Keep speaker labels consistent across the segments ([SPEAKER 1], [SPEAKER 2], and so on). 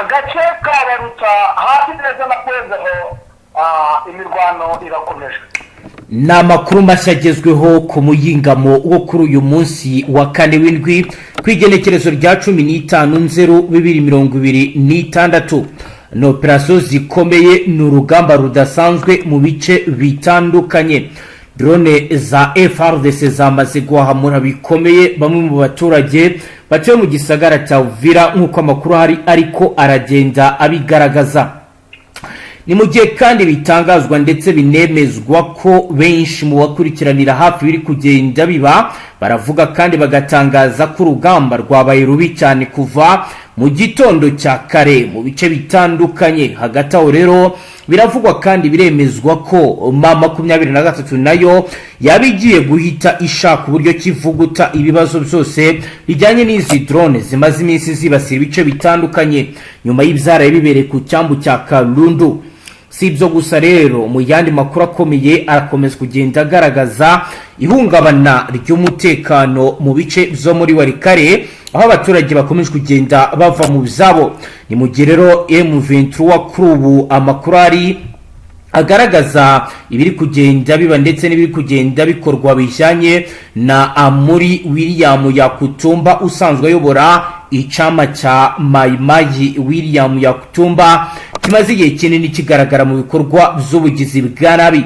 [SPEAKER 1] agace kabaruta hafi neza na kwezeho imirwano irakomeje.
[SPEAKER 2] Ni amakuru mashya agezweho ku muyingamo wo kuri uyu munsi wa kane w'indwi ku igenekerezo rya 15/2026. ni operasiyo zikomeye, ni urugamba rudasanzwe mu bice bitandukanye. Drone za FARDC zamaze guhamura bikomeye bamwe mu baturage batuye mu gisagara cya Uvira nk'uko amakuru hari ariko aragenda abigaragaza. Ni mu gihe kandi bitangazwa ndetse binemezwa ko benshi mu bakurikiranira hafi biri kugenda biba baravuga kandi bagatangaza ko urugamba rwabaye rubi cyane kuva mu gitondo cya kare mu bice bitandukanye. Hagati aho rero biravugwa kandi biremezwa ko M23 nayo yabigiye guhita ishaka uburyo kivuguta ibibazo byose bijyanye n'izi drone zimaze iminsi zibasira ibice bitandukanye nyuma y'ibyaraye bibereye ku cyambu cya Kalundu. Si ibyo gusa rero, mu yandi makuru akomeye arakomeza kugenda agaragaza ihungabana ry'umutekano mu bice byo muri Warikare aho abaturage bakomeje kugenda bava mu byabo. Ni mu gihe rero M23 kuri ubu amakuru ari agaragaza ibiri kugenda biba ndetse n'ibiri kugenda bikorwa bijyanye na Amuri William Yakutumba usanzwe ayobora icama cya Mayimayi. William Yakutumba kimaze igihe kinini kigaragara mu bikorwa by'ubugizi bwa nabi.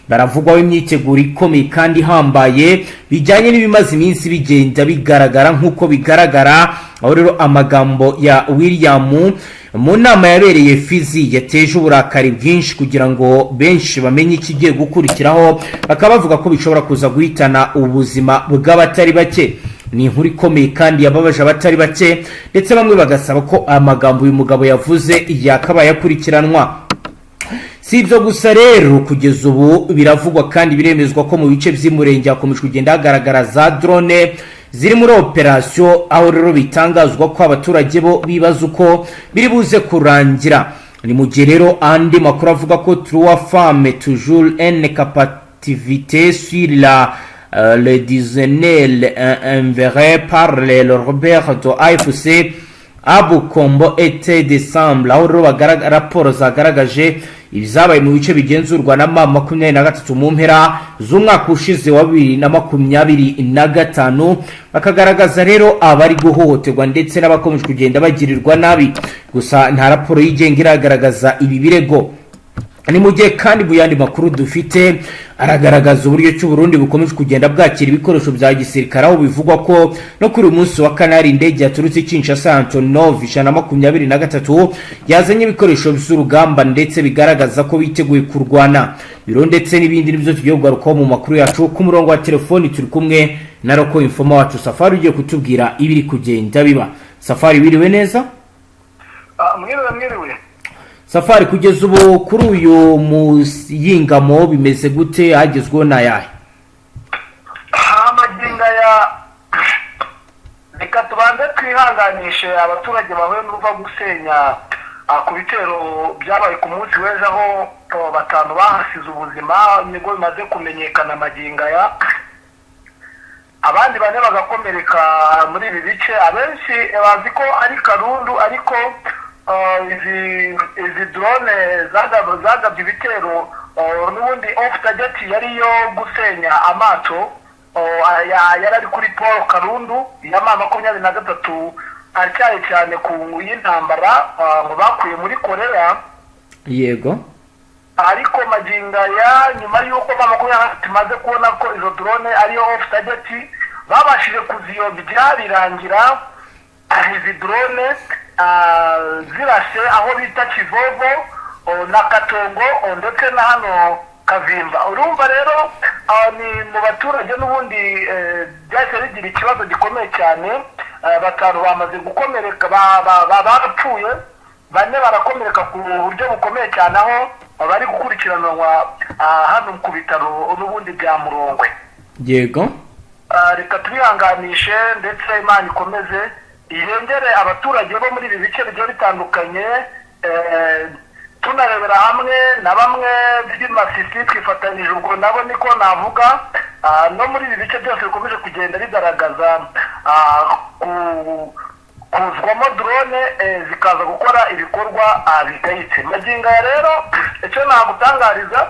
[SPEAKER 2] Baravugwaho imyiteguro ikomeye kandi ihambaye bijyanye n'ibimaze iminsi bigenda bigaragara nk'uko bigaragara. Aho rero amagambo ya William mu nama yabereye Fizi yateje uburakari bwinshi kugira ngo benshi bamenye ikigiye gukurikiraho, bakaba bavuga ko bishobora kuza guhitana ubuzima bw'abatari bake. Ni inkuru ikomeye kandi yababaje abatari bake ndetse bamwe bagasaba ko amagambo uyu mugabo yavuze yakabaye akurikiranwa. Si ibyo gusa rero, kugeza ubu biravugwa kandi biremezwa ko mu bice by'umurenge hakomeje kugenda hagaragara za drone ziri muri operasiyo, aho rero bitangazwa ko abaturage bo bibaza uko biri buze kurangira. Ni mu gihe rero andi makuru avuga ko Trois Femmes toujours en captivité sur le dizaine enverré par le Robert de AFC Abu Kombo et décembre. Aho rero raporo zagaragaje ibizabaye mu bice bigenzurwa na M23 mu mpera z'umwaka ushize wa 2025, bakagaragaza rero abari guhohoterwa ndetse n'abakomeje kugenda bagirirwa nabi. Gusa nta raporo yigenga iragaragaza ibi birego. Ni mu gihe kandi mu yandi makuru dufite aragaragaza uburyo cy'u Burundi bukomeje kugenda bwakira ibikoresho bya gisirikare, aho bivugwa ko no kuri uyu munsi wa kanari indege yaturutse Kinshasa Antonov 123 yazanye ibikoresho by'urugamba ndetse bigaragaza ko biteguye kurwana. Biro ndetse n'ibindi nibyo tugiye kugarukaho mu makuru yacu. Ku murongo wa telefoni turi kumwe na Roko Informa wacu Safari ugiye kutubwira ibiri kugenda biba. Safari, wiriwe neza?
[SPEAKER 1] Mwiriwe.
[SPEAKER 2] Safari, kugeza ubu kuri uyu muyingamo bimeze gute, hagezweho na yahe?
[SPEAKER 1] Amaginga ya reka tubanze twihanganishe abaturage bahuye n'uruva gusenya ku bitero byabaye ku munsi w'ejo aho batanu bahasize ubuzima. Nibwo bimaze kumenyekana amaginga ya abandi bane bagakomereka muri ibi bice. Abenshi bazi ko ari Karundu, ariko izi drone zagabye ibitero n'ubundi off target yariyo gusenya amato yari ari kuri Paul Karundu ya M23 aricyaye cyane ku y'intambara mu bakuye muri Korea.
[SPEAKER 2] Yego,
[SPEAKER 1] ariko maginga ya nyuma y'uko M23 tumaze kubona ko izo drone ariyo off target babashije kuziyobya birangira izi drone zirashe aho bita Kivovo na Katongo ndetse na hano Kavimba. Urumva rero ni mu baturage n'ubundi byahise bigira ikibazo gikomeye cyane. Batanu bamaze gukomereka, barapfuye, bane barakomereka ku buryo bukomeye cyane aho bari gukurikiranwa hano ku bitaro n'ubundi bya Murongwe.
[SPEAKER 2] Yego,
[SPEAKER 1] reka tubihanganishe ndetse Imana ikomeze irengere abaturage bo muri ibi bice bigiye bitandukanye. Tunarebera hamwe na bamwe by'Imasisi twifatanyije ubwo nabo niko navuga no muri ibi bice byose bikomeje kugenda bigaragaza kuzwamo drone zikaza gukora ibikorwa bigayitse. Magingo aya rero icyo nagutangariza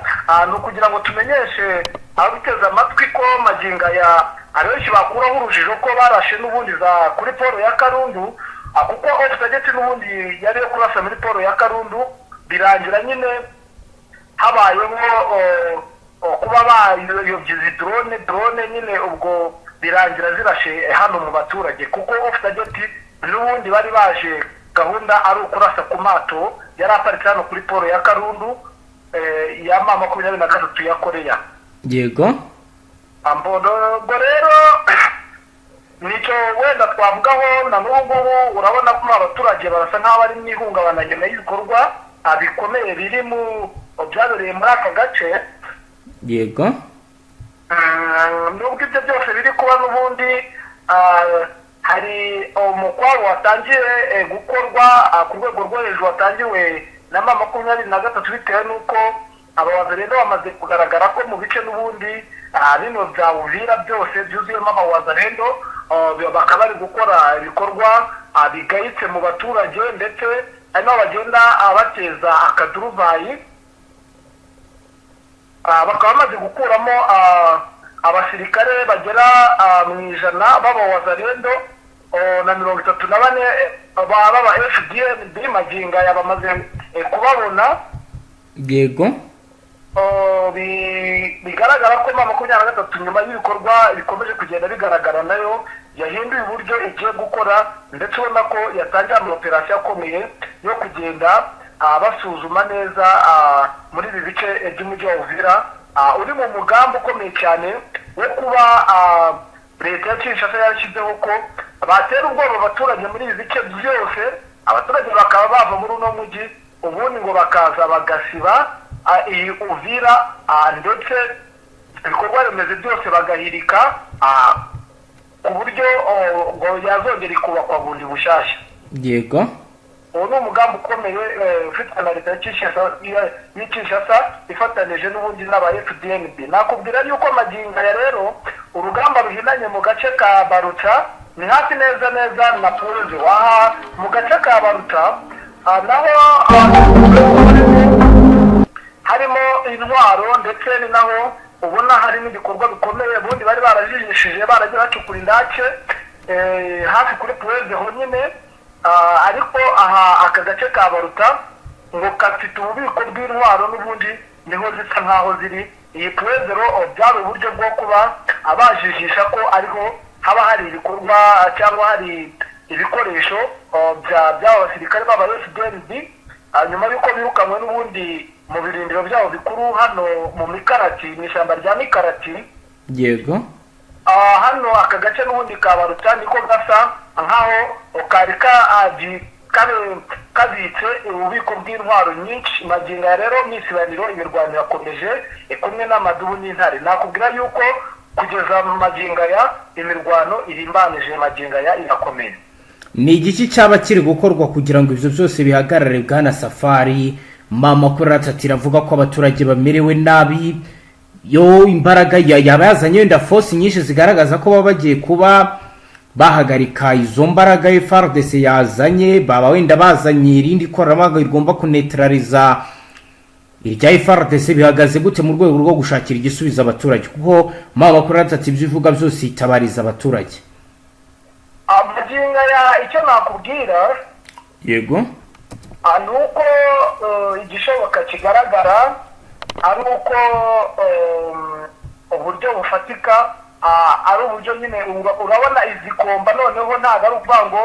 [SPEAKER 1] ni ukugira ngo tumenyeshe abiteze amatwi ko magingo aya abenshi bakuraho urujijo ko barashe n'ubundi kuri poro ya Karundu, kuko off-target n'ubundi yari yo kurasa muri poro ya Karundu, birangira nyine habayemo kuba bayobye izi drone nyine, ubwo birangira zirashe hano mu baturage, kuko off-target n'ubundi bari baje gahunda ari ukurasa ku mato yari aparitse hano kuri poro ya Karundu ya M23 ya Korea.
[SPEAKER 2] Yego
[SPEAKER 1] ubwo rero nicyo wenda twavugaho na n'ubu urabona ko abaturage barasa nk'aho bari mu ihungabana nyuma y'ibikorwa bikomeye biri mu byabereye muri aka gace.
[SPEAKER 2] yego
[SPEAKER 1] nubwo ibyo byose biri kuba n'ubundi hari umukwabo watangiye gukorwa ku rwego rwo hejuru, watangiwe na M23 bitewe n'uko abawazarendo bamaze kugaragara ko mu bice n'ubundi bino bya Uvira byose byuzuyemo abawazarendo, bakaba bari gukora ibikorwa bigayitse mu baturage, ndetse hari n'aho bagenda bateza akaduruvayi. Bakaba bamaze gukuramo abasirikare bagera mu 100 b'abawazarendo na 34 baba FDNB. Magingo aya bamaze kubabona.
[SPEAKER 2] yego
[SPEAKER 1] bigaragara ko M23 nyuma y'ibikorwa bikomeje kugenda bigaragara nayo yahinduye uburyo igiye gukora, ndetse ubona ko yatangiye operasiyo akomeye yo kugenda basuzuma neza muri ibi bice by'umujyi wa Uvira, uri mu mugambi ukomeye cyane wo kuba leta ya Kinshasa yashyizeho ko batera ubwoba abaturage muri ibi bice byose, abaturage bakaba bava muri uno mujyi, ubundi ngo bakaza bagasiba iyi Uvira, ndetse ibikorwa remezo byose bagahirika ku buryo ngo yazongera ikubakwa bundi bushyashya.
[SPEAKER 2] yego
[SPEAKER 1] uwo ni umugambi ukomeye ufitwe na leta ya Kinshasa ifatanije n'ubundi n'aba FDNB. Nakubwira yuko magingo aya rero urugamba ruhinanye mu gace ka Baruta, ni hafi neza na Pulze waha mu gace ka Baruta, naho harimo intwaro, ndetse ni naho ubona harimo ibikorwa bikomeye ubundi bari barajijishije, baragiye bacukura indake hafi kuri Pulze honyine. Ariko aha aka gace ka Baruta ngo kafite ububiko bw'intwaro n'ubundi niho zisa nkaho ziri. Iyi Pulezero byari uburyo bwo kuba abajijisha ko ariho haba hari ibikorwa cyangwa hari ibikoresho by'aba basirikare b'aba FDNB, nyuma y'uko birukanwe n'ubundi mu birindiro byabo bikuru hano mu Mikarati, mu ishyamba rya Mikarati.
[SPEAKER 2] yego
[SPEAKER 1] hano aka gace n'ubundi ka Baruta niko gasa nkaho kari kabitse ububiko bw'intwaro nyinshi. Magingo ya rero mwisibaniro imirwano yakomeje kumwe n'amadubu n'intare. Nakubwira yuko kugeza mu magingo ya imirwano irimbanije, magingo ya irakomeye.
[SPEAKER 2] ni igiki cyaba kiri gukorwa kugira ngo ibyo byose bihagarare? Bwana Safari, amakuru atatira avuga ko abaturage bamerewe nabi, yo imbaraga yaba yazanye wenda force nyinshi zigaragaza ko baba bagiye kuba bahagarika izo mbaraga FARDC yazanye, baba wenda bazanye irindi koranabuhanga rigomba kunetraliza irya FARDC. Bihagaze gute mu rwego rwo gushakira igisubizo abaturage, kuko amakuru atatu bivuga byose itabariza abaturage?
[SPEAKER 1] Magingo ya icyo nakubwira,
[SPEAKER 2] yego
[SPEAKER 1] ni uko igishoboka kigaragara ari uko uburyo bufatika ari uburyo nyine urabona izikomba noneho ntabwo ari ukuvuga ngo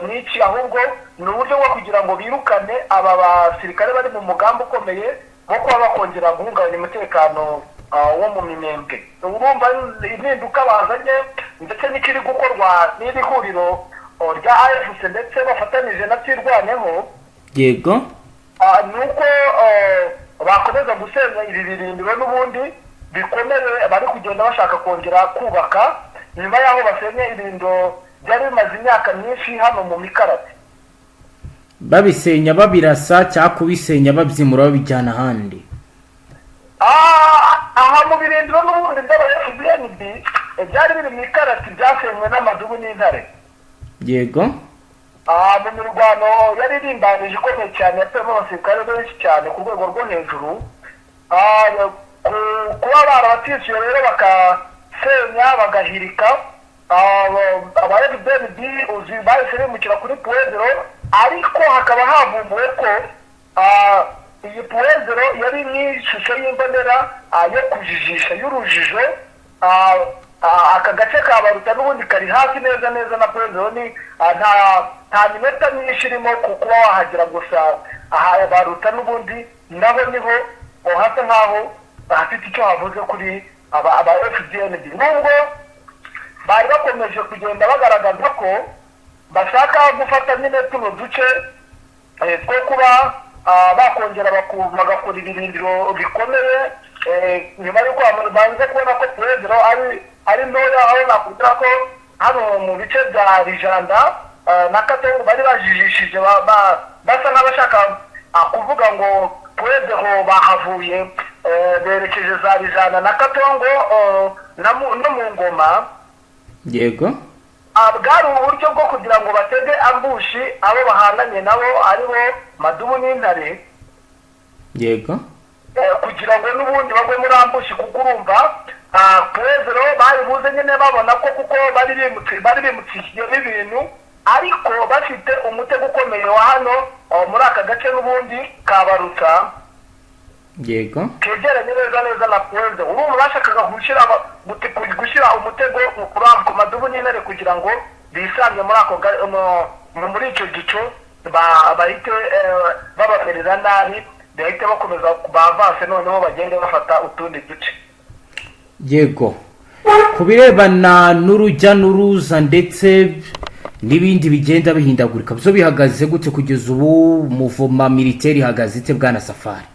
[SPEAKER 1] n'iki, ahubwo ni uburyo bwo kugira ngo birukane aba basirikare bari mu mugambi ukomeye wo kuba bakongera guhungabanya umutekano wo mu Minembwe. Urumva impinduka bazanye, ndetse n'ikiri gukorwa n'iri huriro rya AFC ndetse bafatanije na Twirwaneho.
[SPEAKER 2] yego
[SPEAKER 1] ni uko bakomeza gusenya ibi birindiro n'ubundi bikomeye bari kugenda bashaka kongera kubaka, nyuma y'aho basenye ibirindo byari bimaze imyaka myinshi hano mu Mikarati.
[SPEAKER 2] babisenya babirasa cyangwa kubisenya babyimura babijyana ahandi?
[SPEAKER 1] aha mu birindiro n'ubundi by'aba FDNB byari biri mu Mikarati, byasenywe n'amadubu n'intare.
[SPEAKER 2] yego
[SPEAKER 1] mu mirwano yari irimbanije ikomeye cyane yateyemo abasirikare benshi cyane ku rwego rwo hejuru. Kuba barabatishije rero bakasenya bagahirika aba FDLB bahise bimukira kuri Puezero, ariko hakaba havumbuwe ko iyi Puezero yari n'ishusho y'imbonera yo kujijisha y'urujijo. Aka gace ka Baruta n'ubundi kari hafi neza neza na Puezero, ni nta minota myinshi irimo kuba wahagera gusa. Aha Baruta n'ubundi naho niho hasa nkaho hafite icyo havuze kuri aba FDLB, nubwo bari bakomeje kugenda bagaragaza ko bashaka gufata nyine tuno duce two kuba bakongera bagakora ibirindiro bikomeye nyuma y'uko banze kubona ko Puezero ari ntoya. aho nakubwira ko hano mu bice bya Rijanda na Katongo bari bajijishije basa n'abashaka kuvuga ngo Puezero bahavuye berekeje za Rijanda na Katongo no mu Ngoma.
[SPEAKER 2] Yego,
[SPEAKER 1] bwari uburyo bwo kugira ngo batege ambushi abo bahanganye nabo aribo Madubu n'Intare.
[SPEAKER 2] yego,
[SPEAKER 1] kugira ngo n'ubundi bagwe muri ambushi, kuko urumva Puezero bari buze nyine babona ko kuko bari bimutsikiye n'ibintu, ariko bafite umutego ukomeye wa hano muri aka gace n'ubundi ka Baruta.
[SPEAKER 2] yego,
[SPEAKER 1] kegeranye neza neza na Puezero. Urumva bashakaga gushyira umutego ku Madubu n'Intare kugira ngo bisange muri icyo gico bahite babamerera nabi, bahite bakomeza bavase noneho bagende bafata utundi duce.
[SPEAKER 2] yego. Ku birebana n'urujya n'uruza ndetse n'ibindi bigenda bihindagurika, byo bihagaze gute kugeza ubu? Muvoma militaire ihagaze ite bwana Safari?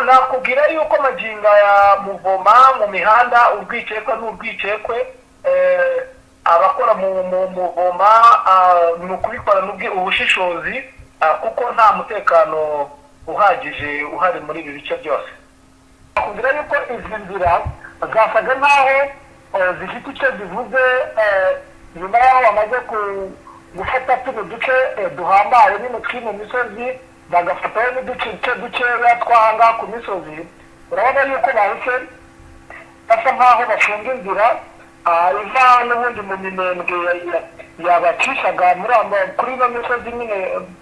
[SPEAKER 1] Nakubwira yuko maginga ya Muvoma mu mihanda urwikekwe n'urwikekwe, abakora mu Muvoma ni ukubikora ubushishozi, kuko nta mutekano uhagije uhari muri ibi bice byose. Nakubwira yuko izi nzira zasaga nkaho zifite icyo zivuze nyuma y'aho bamaze gufata tuno duce duhambaye nyine tw'ino misozi, bagafataho n'uduce dukeya twahanga ku misozi. Urabona yuko bahise basa nkaho bafunga inzira iva n'ubundi mu minembwe yabacishaga kuri ino misozi nyine.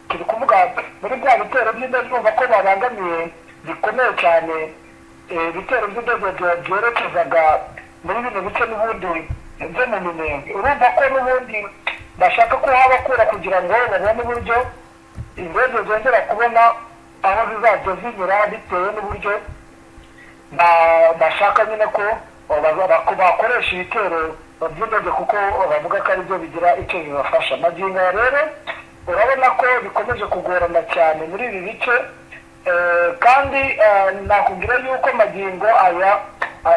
[SPEAKER 1] Turi kuvuga muri bya bitero by'indege, urumva ko babangamiye bikomeye cyane ibitero by'indege byerekezaga muri bino bice n'ubundi byo mu minembwe. Urumva ko n'ubundi bashaka ko habakura kugira ngo babone uburyo indege zongera kubona aho zizajya zinyura, bitewe n'uburyo bashaka nyine ko bakoresha ibitero by'indege, kuko bavuga ko ari byo bigira icyo bibafasha. Magingo rero urabona ko bikomeje kugorana cyane muri ibi bice, kandi nakubwira yuko magingo aya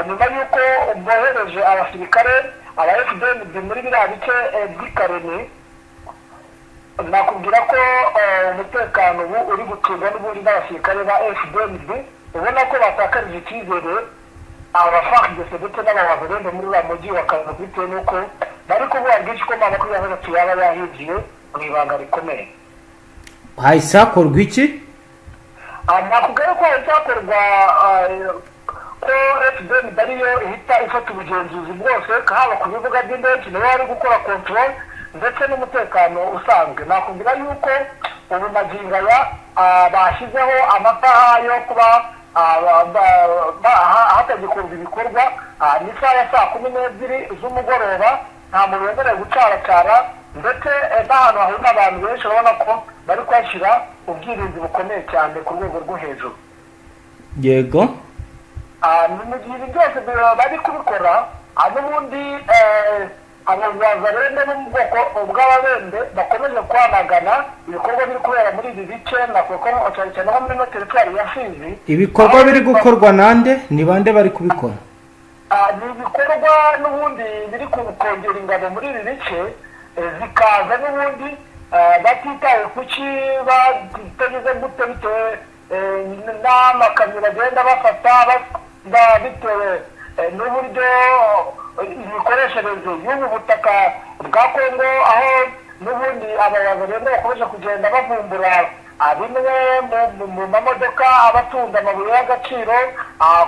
[SPEAKER 1] nyuma y'uko bohereje abasirikare aba FDLB muri biriya bice by'ikareni, nakubwira ko umutekano ubu uri gucunga n'ubundi n'abasirikare ba FDLB. ubona ko batakarije icyizere abafakidese ndetse n'abahagarende muri uriya mujyi wa Karongi, bitewe n'uko bari kuvuga bwinshi ko makumyabiri yaba yahinjiye mu ibanga rikomeye.
[SPEAKER 2] hahise hakorwa iki?
[SPEAKER 1] nakubwira ko hahise hakorwa ko FDN ariyo ihita ifata ubugenzuzi bwose, haba ku bibuga by'indege niyo bari gukora control ndetse n'umutekano usanzwe. nakubwira yuko ubu magingo aya bashyizeho amasaha yo kuba hatagikorwa ibikorwa. ni isaha ya saa 12 z'umugoroba, nta muntu wemerewe gucaracara, ndetse n'ahantu hahurira abantu benshi urabona ko bari kuhashyira ubwirinzi bukomeye cyane ku rwego rwo hejuru.
[SPEAKER 2] yego,
[SPEAKER 1] mu gihe ibi byose bari kubikora, n'ubundi abazarende bo mu bwoko bw'ababende bakomeje kwamagana ibikorwa biri kubera muri ibi bice, nakuko cyane cyane nko muri teritwari ya Fizi.
[SPEAKER 2] ibikorwa biri gukorwa nande? ni bande bari kubikora?
[SPEAKER 1] ni ibikorwa n'ubundi biri kongera ingabo muri ibi bice, zikaza n'ubundi batitaye kuki batageze gute, bitewe n'amakamyo bagenda bafata bitewe n'uburyo imikoreshereze y'ubu butaka bwa Kongo, aho n'ubundi abayobozi rero bakomeje kugenda bavumbura bimwe mu mamodoka abatunda amabuye y'agaciro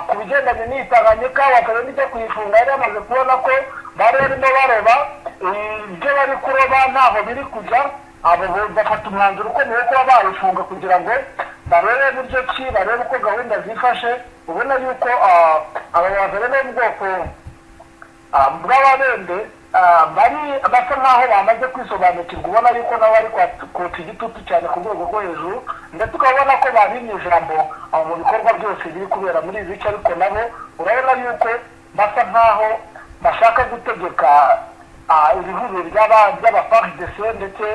[SPEAKER 1] ku bigendanye n'itanganyika bakaba n'ibyo kuyifunga yari yamaze kubona ko bari barimo baroba ibyo bari kuroba ntaho biri kujya abo bafata umwanzuro ukomeye kuba bayifunga kugira ngo barebe buryo ki barebe uko gahunda zifashe ubona yuko abayobozi rero mu bwoko bw'ababembe bari basa nkaho bamaze kwisobanukirwa ubona yuko nabo bari kota igitutu cyane ku rwego rwo hejuru ndetse ukabona ko babimye ijambo mu bikorwa byose biri kubera muri izi bice ariko nabo urabona yuko basa nkaho bashaka gutegeka ibihuriro by'abafaridese ndetse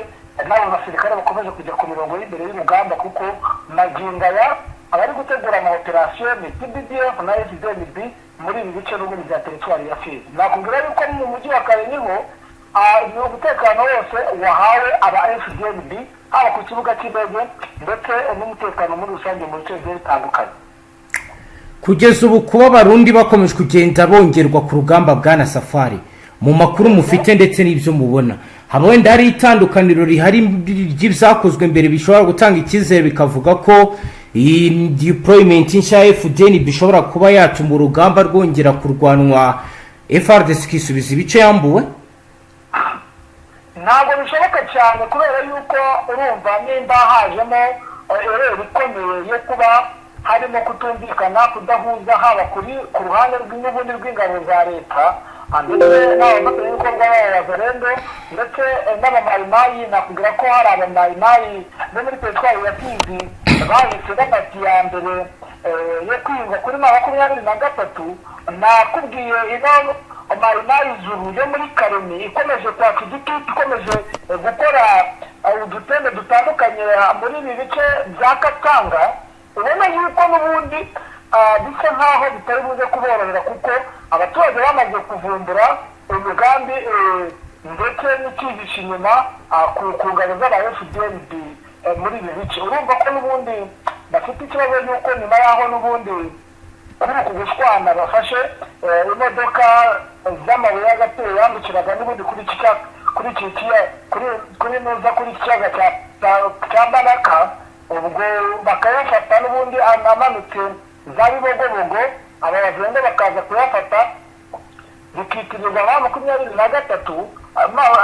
[SPEAKER 1] n'abo basirikare bakomeje kujya ku mirongo y'imbere y'urugamba kuko magingo aya abari gutegura amaoperasiyo ni TDDF na FDNB muri ibi bice n'ubundi bya teritwari ya Fizi. Nakubwira yuko mu mujyi wa Karenyiho umutekano wose wahawe aba FDNB haba ku kibuga cy'indege ndetse n'umutekano muri rusange mu bice bigiye bitandukanye.
[SPEAKER 2] Kugeza ubu kuba abarundi bakomeje kugenda bongerwa ku rugamba bwana Safari mu makuru mufite ndetse n'ibyo mubona haba wenda hari itandukaniro rihari ry'ibyakozwe mbere bishobora gutanga icyizere bikavuga ko iyi deployment nshya ya FDN bishobora kuba yatuma urugamba rwongera kurwanwa FARDC kisubiza ibice yambuwe?
[SPEAKER 1] Ntabwo bishoboka cyane kubera yuko urumva nimba hajemo ereri ikomeye yo kuba harimo kutumvikana kudahuza haba ku ruhande rw'ubundi rw'ingabo za leta ndetse n'abafatanyabikorwa b'abayobozi ndetse n'abamayimayi nakubwira ko hari abamayimayi bo muri teritwari ya Fizi bahise bafata iya mbere yo kwiyunga kuri 23 nakubwiye ino mayimayi zuru yo muri Karemi ikomeje kwaka igitutu ikomeje gukora udutende dutandukanye muri ibi bice bya Katanga ubona yuko n'ubundi bisa nkaho bitari buze kuborohera kuko abaturage bamaze kuvumbura umugambi ndetse n'ikihishe inyuma ku ngabo z'aba FDNB muri ibi bice urumva ko n'ubundi bafite ikibazo y'uko nyuma yaho n'ubundi kuri uku gushwana bafashe imodoka z'amabuye y'agaciro yambukiraga n'ubundi kuri ikiyaga cya Baraka ubwo bakayafata n'ubundi amanutse za Bibogobogo abayobozi bakaza kuyafata bikitirirwa ba 23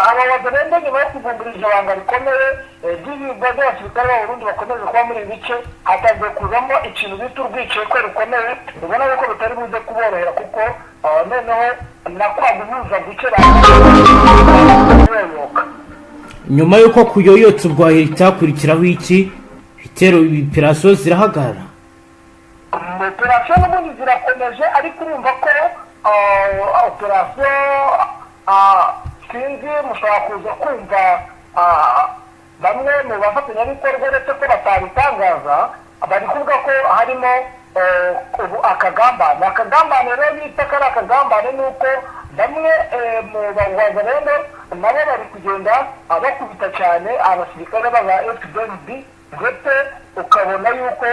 [SPEAKER 1] abayobozi rero nyuma yo kuvumbura iryo banga rikomeye ry'ibigo by'abasirikare b'Abarundi bakomeje kuba muri ibi bice hatangiye kuzamo ikintu bita urwikekwe rukomeye ubona yuko bitari buze kuborohera kuko noneho nakwaga ubuza gukera
[SPEAKER 2] nyuma y'uko kuyoyotsa ubwa itakurikiraho iki bitero operasiyo zirahagarara
[SPEAKER 1] operasiyo n'ubundi zirakomeje ariko urumva ko operasiyo sinzi mushobora kuza kumva bamwe mu bafatanyabikorwa ndetse ko batabitangaza bari kuvuga ko harimo akagambane rero bita ko ari akagambane ni uko bamwe mu bayobozi rero nabo bari kugenda bakubita cyane abasirikare b'aba FDNB ndetse ukabona yuko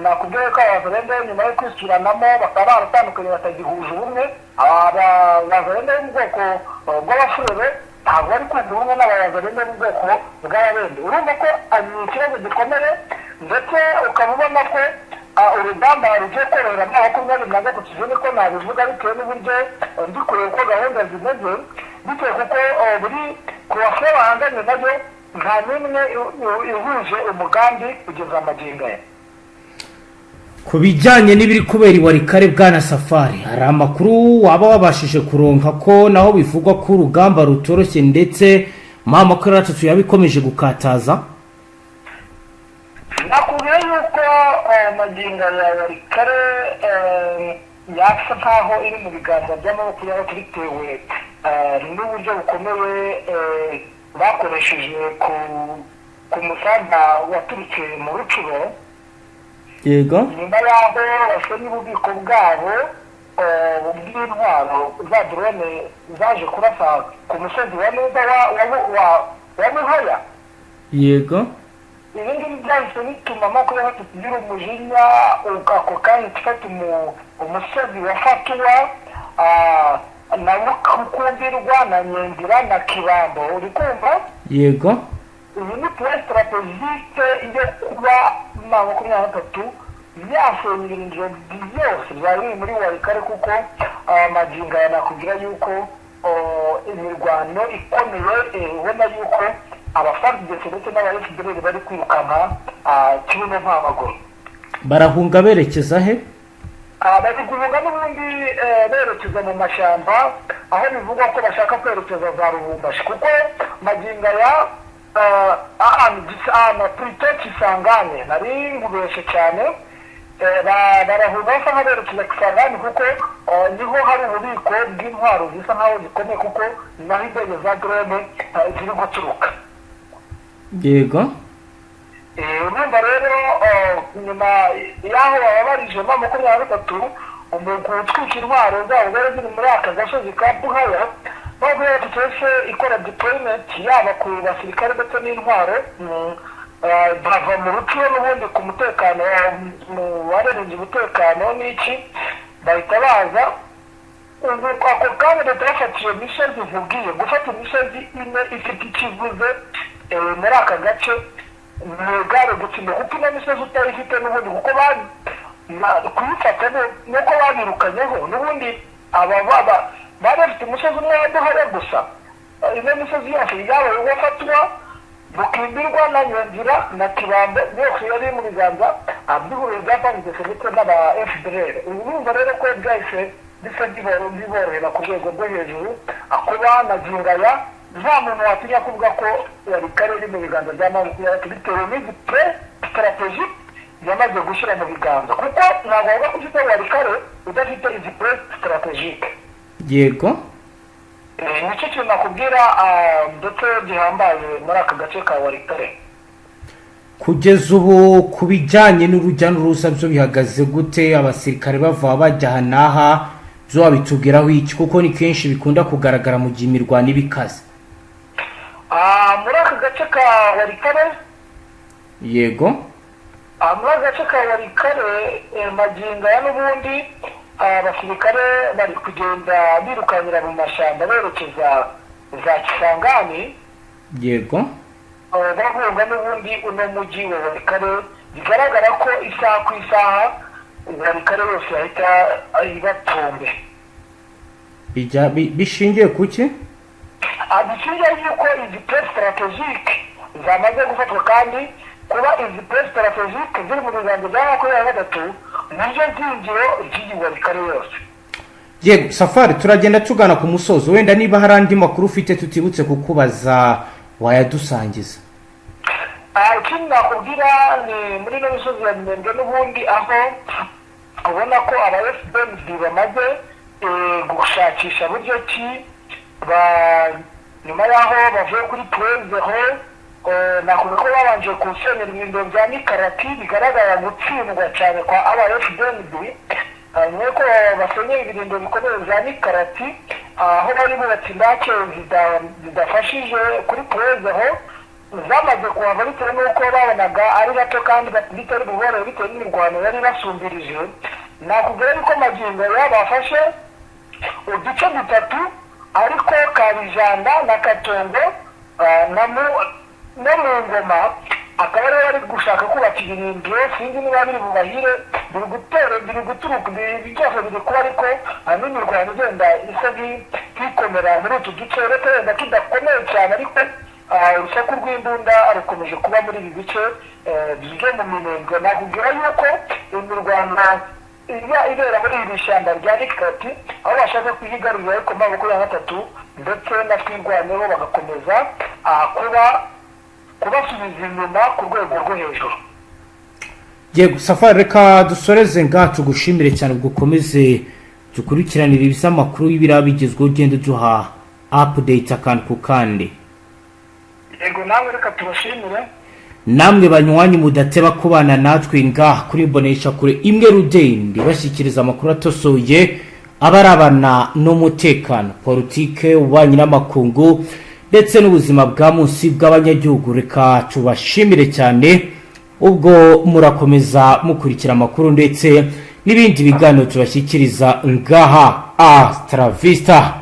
[SPEAKER 1] nakubwiye ko abayobozi rero nyuma yo kwisuranamo bakaba baratandukanye batagihuje ubumwe abayobozi rero mu bwoko bw'abafurere ntabwo bari kumva ubumwe n'abayobozi rero mu bwoko bw'ababembe urumva ko ni ikibazo gikomeye ndetse ukaba ubona ko urugamba rugiye korohera mu 23 niko nabivuga bitewe n'uburyo ndi kureba uko gahunda zimeze bitewe kuko buri ku bafure bahanganye nabyo nta n'imwe ihuje umugambi kugeza amagingo ye.
[SPEAKER 2] Ku bijyanye n'ibiri kubera iwarikare bwana Safari hari amakuru waba wabashije kuronka ko naho bivugwa ko urugamba rutoroshye ndetse makuru atatu yabikomeje gukataza?
[SPEAKER 1] Nakubwiye yuko amagingo ya warikare yasa nkaho iri mu biganza by'amaboko y'aho bitewe n'uburyo bukomeye bakoresheje ku musada waturutse mu Rucuro.
[SPEAKER 2] Yego
[SPEAKER 1] nyuma yaho bafite n'ububiko bwabo bw'intwaro za drone zaje kurasa ku musozi wa neza wa Muhaya.
[SPEAKER 2] Yego
[SPEAKER 1] ibi ngibi byahise bituma makumyabiri tugira umujinya ako kanya tufata umusozi wa Fatuwa na Mukumbirwa na Nyendira na Kibambo uri kumva
[SPEAKER 2] yego
[SPEAKER 1] iyi ni plan strategique yo kuba M23 yasenya ibirindiro byose byari biri muri Walikale, kuko magingo aya nakubwira yuko imirwano ikomeye ubona yuko FARDC ndetse n'aba FDLR bari kwirukanka kimwe mpamaguru.
[SPEAKER 2] barahunga berekeza he?
[SPEAKER 1] bari guhunga n'ubundi berekeza mu mashyamba, aho bivugwa ko bashaka kwerekeza za Lubumbashi, kuko magingo aya Prito Kisangani nari ngubeshe cyane, barahunga basa nk'aberekeza Kisangani, kuko niho hari ububiko bw'intwaro zisa nk'aho zikomeye, kuko naho indege za drone ziri guturuka.
[SPEAKER 2] yego
[SPEAKER 1] urumva rero nyuma y'aho bababarije M23 umugwi utwika intwaro zabo zari ziri muri aka gasozi ka Buhaya, bavuye tutese ikora deployment yaba ku basirikare ndetse n'intwaro bava mu ruciwe n'ubundi ku mutekano mu barenze umutekano n'iki bahita baza ako kanya leta yafatiye imisozi ivugiye gufata imisozi ine ifite ikivuze muri aka gace ni gare gutsinda, kuko ino misozi utayifite n'ubundi kuko kuyifata nuko babirukanyeho n'ubundi bari bafite umusozi umwe wa Buhaya gusa. ino misozi yose yabaye uwafatwa bukimbirwa na Nyongira na Kibambe bose yari mu biganza by'ubuyobozi bwa FARDC ndetse n'aba FDLR. urumva rero ko byahise bisa biborohera ku rwego rwo hejuru, kuba magingo aya nta muntu watinya kuvuga ko Walikale iri mu biganza bya M23 bitewe n'izi plan strategique yamaze gushyira mu biganza, kuko ntabwo waba ufite Walikale udafite izi plan strategique.
[SPEAKER 2] yego
[SPEAKER 1] nicyo kintu nakubwira ndetse gihambaye muri aka gace ka Walikale.
[SPEAKER 2] kugeza ubu ku bijyanye n'urujya n'uruza byo bihagaze gute? Abasirikare bava bajya aha n'aha byo wabitubwiraho iki, kuko ni kenshi bikunda kugaragara mu gihe imirwano iba ikaze?
[SPEAKER 1] muri aka gace ka Walikale,
[SPEAKER 2] yego
[SPEAKER 1] muri aka gace ka Walikale magingo ya n'ubundi abasirikare bari kugenda birukanira mu mashyamba berekeza za Kisangani,
[SPEAKER 2] yego
[SPEAKER 1] bahunga n'ubundi uno mujyi wa Walikale. bigaragara ko isaha ku isaha Walikale yose yahita ibatumbe.
[SPEAKER 2] bishingiye ku ki?
[SPEAKER 1] bishingiye yuko izi plan strategique zamaze gufatwa, kandi kuba izi plan strategique ziri mu biganza bya M23 nibyo byinjiro by'iyi Walikale yose.
[SPEAKER 2] yego Safari, turagenda tugana ku musozo, wenda niba hari andi makuru ufite tutibutse kukubaza wayadusangiza.
[SPEAKER 1] ikindi nakubwira ni muri ino misozi ya Minembwe n'ubundi, aho ubona ko aba FDLR bamaze gushakisha buryo ki nyuma y'aho bavuye kuri Prezeho, nakubwira ko babanje gusenyera ibirindiro bya Nikarati, bigaragara gutsindwa cyane kwa aba FDLR. nuko basenyera ibirindiro bikomeye bya Nikarati, aho bari bubatse indake zidafashije kuri Prezeho, zamaze kuhava bitewe n'uko babonaga ari bato kandi bitari buborohe bitewe n'imirwano yari basumbirije. nakubwira yuko magingo bafashe uduce dutatu, ariko Kabijanda na Katongo no mu Ngoma akaba ariyo bari gushaka kubaka ibirindiro. sinzi niba biri bubahire, biri guturuka byose biri kuba, ariko n'imirwano igenda isa nk'ikomera muri utu duce, uretse wenda kidakomeye cyane, ariko urusaku rw'imbunda rukomeje kuba muri ibi bice byo mu Minembwe. nakubwira yuko imirwano ibera muri iri shyamba rya Nikarati, aho bashaka kuyigarurira ariko M23 ndetse na twirwanyeho bagakomeza kubasubiza inyuma ku rwego rwo hejuru.
[SPEAKER 2] yego Safari, reka dusoreze ngaha, tugushimire cyane gukomeze dukurikiranira ibisamakuru y'ibiraba bigezweho, ugenda duha update akantu ku kandi.
[SPEAKER 1] yego namwe reka tubashimire.
[SPEAKER 2] namwe banywanyi mudateba kubana natwe ngaha kuri Bonesha kure imwe Rudende, bashyikiriza amakuru atosoye abarabana n'umutekano, politike, ububanyi n'amakungu ndetse n'ubuzima bwa munsi bw'abanyagihugu. reka tubashimire cyane, ubwo murakomeza mukurikira amakuru ndetse n'ibindi biganiro tubashyikiriza ngaha. Astra Vista.